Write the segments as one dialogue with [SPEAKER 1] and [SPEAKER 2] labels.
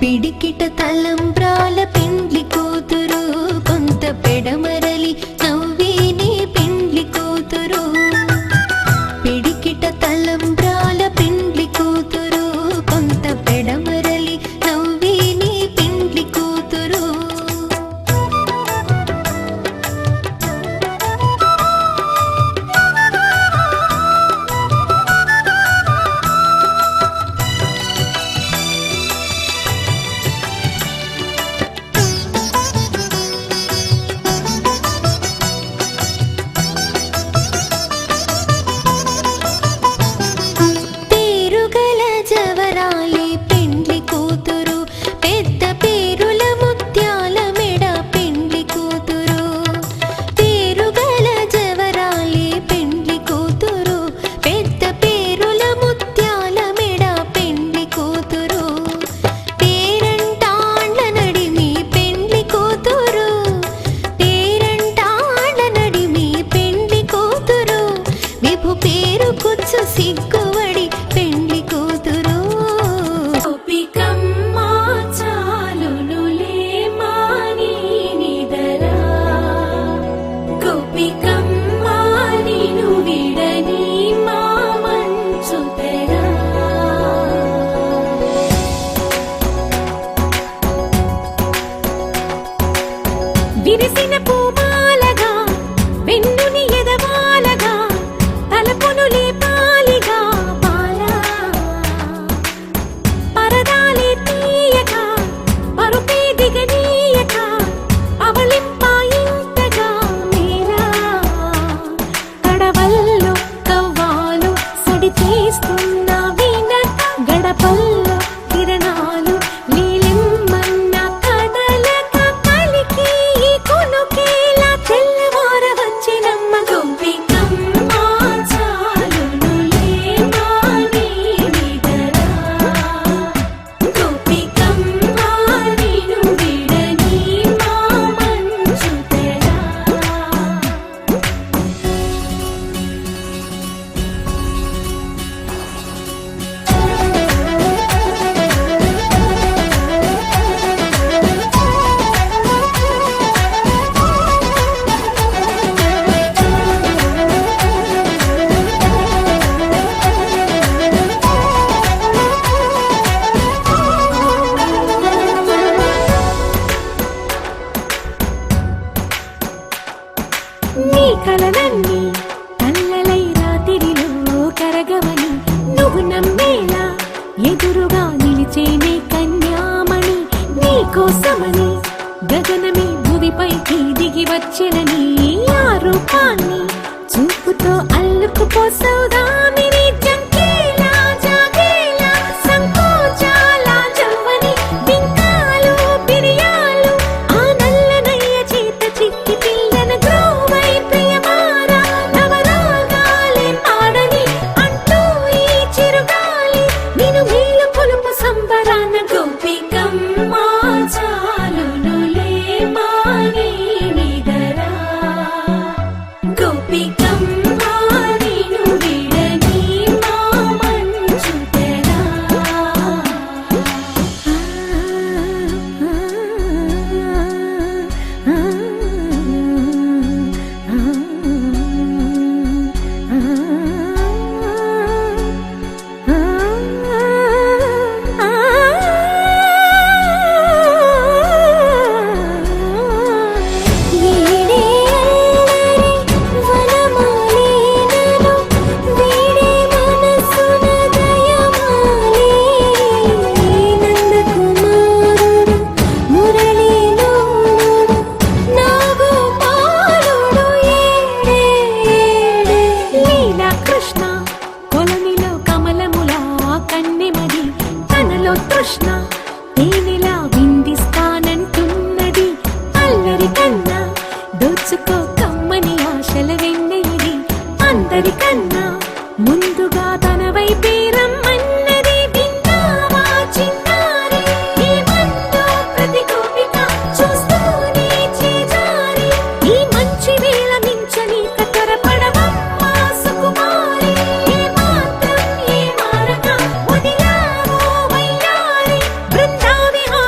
[SPEAKER 1] పిడికిట తలంబ్రాల పెండ్లి కూతురు కొంత పెడమరలి నవ్వేనే పెండ్లి కూతురు పిడికిట తలంబ్రాల పెండ్లి కూతురు కొంత పెడమరలి నవ్వేనే పెండ్లి కూతురు సిగ్గువడి పెండ్లి కూతురు గోపికమ్మ చాలునులే మాని నిదరా గోపికమ్మ నిను విడని మా మంచుతరా విరిసిన పూమాలగా వెన్నుని ఎదవాలగా తలపును లేపాలిగా బాలా పరదాలి తీయక పరుపే దిగనీయక అవలింపాయింతగా మేరా కడవల్లో కవ్వాలు సడి చేస్తున్న వినక గడపల్లో కిరణాలు నీలిమ్మన్న కదలక కలికి కొనుకేలా తెల్లవార వచ్చినమ్మ గోపికమ్మ చాలునులే మాని నిదరా గోపికమ్మ నిను విడని మా మంచుతరా నీ కలలన్నీ కళ్ళలై రాత్రిలో కరగవని నువ్వు నమ్మేలా ఎదురుగా నిలిచేనే కన్యామణి నీ కోసమని గగనమే భువిపైకి దిగి వచ్చెనని ఆ రూపాన్ని చూపుతో అల్లుకుపోసౌదామిని జంకేలా జాగేలా సంకోచాల జవ్వని బింకాలు బిరియాలు ఆ నల్లనయ్య చేత చిక్కి పిల్లన గ్రోవై ప్రియమారా నవరాగాలే పాడని అంటూ ఈ చిరుగాలి నిన్ను మేలు పొలుపు సంబరాన గోపికమ్మ చాలునులే మాని నిదరా గోపికమ్మ నిను విడని మా మంచుతరా తృష్ణ తేనెలా విందిస్తానంటున్నది అల్లరి కన్నా దోచుకో కమ్మని ఆశల వెన్నెయిది అందరికన్నా ముందుగా తన వైపే రమ్మన్నది విన్నావా చిన్నారి ఏమందో ప్రతి గోపిక చూస్తూనే చేజారి ఈ మంచి వేళ మించని కతరపడవమ్మ సుకుమారి ఏ మాత్రం ఏ మారక వదిలావో వయ్యారి బృందావిహారి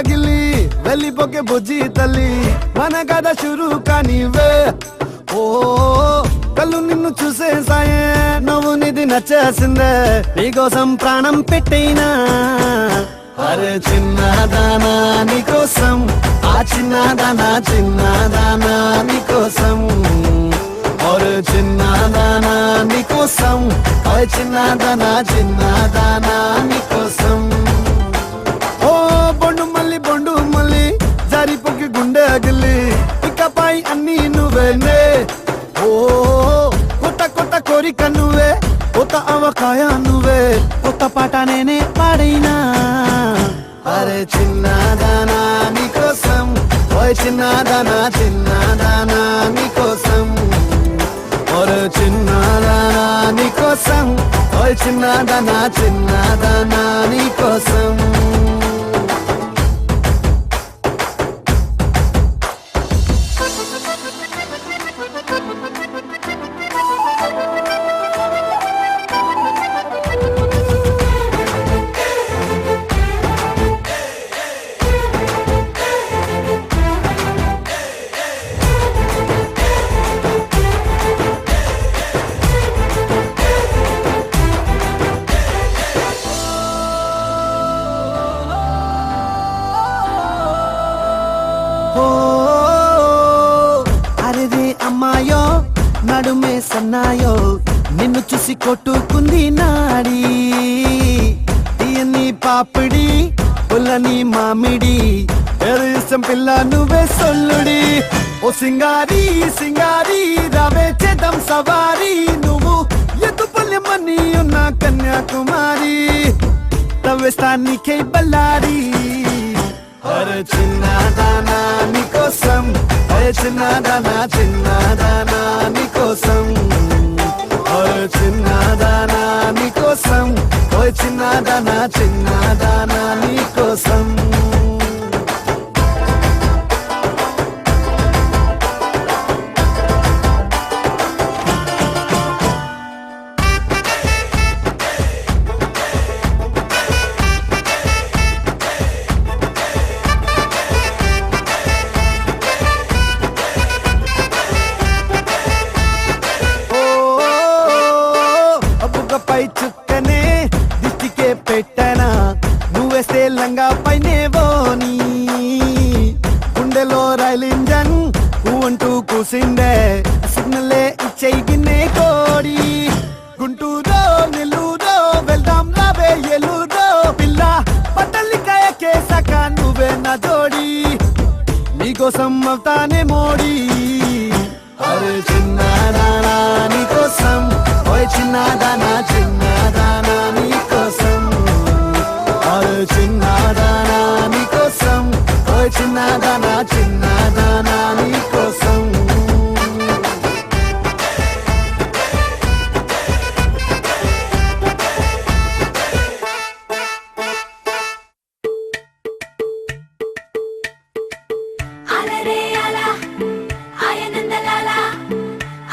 [SPEAKER 2] గిల్లి వెళ్ళిపోకే బుజ్జి తల్లి మన కథ షురు కానివే ఓ కళ్ళు నిన్ను చూసే సాయే నువ్వు నిధి నచ్చేసిందే నీకోసం ప్రాణం పెట్టైనా అరే చిన్నదానా నీకోసం ఆ చిన్నదానా నీకోసం ఒరే చిన్నదానా నీకోసం ఓయ్ చిన్నదానా నీకోసం ఓ బొండు మళ్ళీ జారిపోకి గుండె గిల్లి ఇకపై అన్ని నువ్వేనే ఓ కొత్త కోరిక నువ్వే కొత్త అవకాయ నువ్వే కొత్త పాట నేనే పాడైనా అరే చిన్నదానా నీకోసం ఓయ్ చిన్నదానా నీకోసం ఒరే చిన్నదానా నీకోసం ఓయ్ చిన్నదానా నీకోసం అమ్మాయో నడుమే సన్నాయో నిన్ను చూసి కొట్టుకుంది నాడి తీయని పాపిడి పుల్లని మామిడి ఏరు ఇష్టం పిల్ల నువ్వే సొల్లుడి ఓ సింగారి రావే చేద్దాం సవారి నువ్వు ఎత్తుపల్లెమని ఉన్న కన్యాకుమారి తవ్వేస్తానికై బల్లారి అరే చిన్నదానా నీకోసం అరే చిన్నదానా నీకోసం అరే చిన్నదానా నీకోసం ఓయ్ చిన్నదానా నీకోసం పై చుక్కనే దిష్టికే పెట్టనా నువ్వేస్తే లంగా పైనే బోని గుండెలో రైలు ఇంజన్ అంటూ కూసిండే సిగ్నలే ఇచ్చే గిన్నె కోడి గుంటూరో నెల్లూరో వెళ్దాం రావే ఎల్లూరో పిల్ల పట్టలికాయ కేసాక నువ్వే నా జోడి నీకోసం అవుతానే మోడి అరే చిన్నదానా నీకోసం ఓయ్ చిన్నదానా నీకోసం అరే చిన్నదానా నీకోసం ఓయ్ చిన్నదానా నీకోసం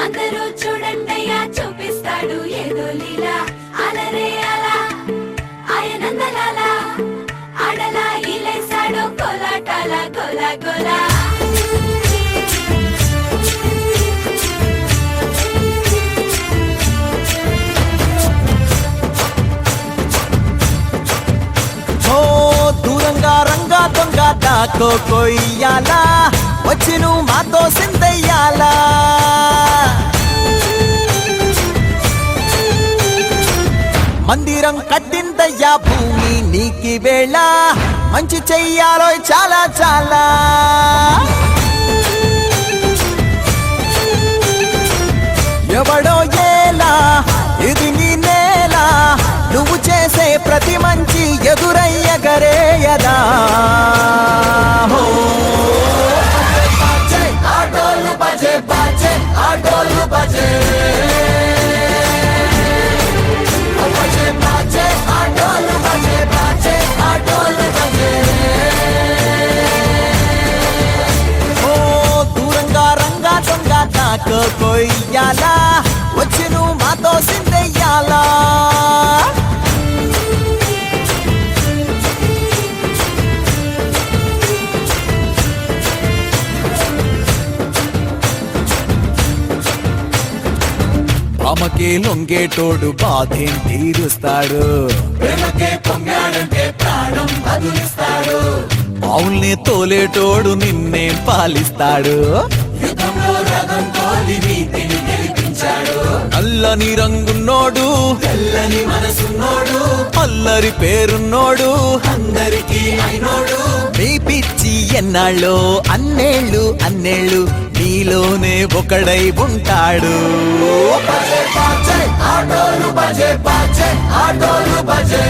[SPEAKER 1] అందరూ చూడండయ్యా చూపిస్తాడు ఏదో లీలా అలరే అలా ఆయనందలాల ఆడలా ఇలేసాడు కోలాటాల గోలా గోలా
[SPEAKER 3] దూరంగా రంగా దొంగ దాకో కొయ్యాలా వచ్చి నువ్వు మాతో సిందయ్యాలా మందిరం కట్టిందయ్యా భూమి నీకి వేళ మంచి చెయ్యాలో చాలా చాలా ఎవడో ఏలా ఇది నీ నేల నువ్వు చేసే ప్రతి మంచి ఎదురయ్యగరేయదా ఆటోలు బజే బజే ఆటోలు బజే కొయ్యాలా వచ్చి నువ్వు మాతో సిందెయ్యాలా ప్రేమకే లొంగేటోడు బాధేం తీరుస్తాడు
[SPEAKER 2] ప్రేమకే పొంగాడంటే ప్రాణం బదులిస్తాడు
[SPEAKER 3] పావుల్ని తోలేటోడు నిన్నే పాలిస్తాడు
[SPEAKER 2] యుద్ధంలో రథం తోలి నీతిని గెలిపించాడు
[SPEAKER 3] నల్లని రంగున్నోడు
[SPEAKER 2] తెల్లని మనసున్నోడు
[SPEAKER 3] అల్లరి పేరున్నోడు
[SPEAKER 2] అందరికీ అయినోడు
[SPEAKER 3] మీ పిచ్చి ఎన్నాళ్ళో అన్నేళ్ళు అన్నేళ్ళు నీలోనే ఒకడై ఉంటాడు
[SPEAKER 2] బజే బాజే ఆటోలు బజే బాజే ఆటోలు బజే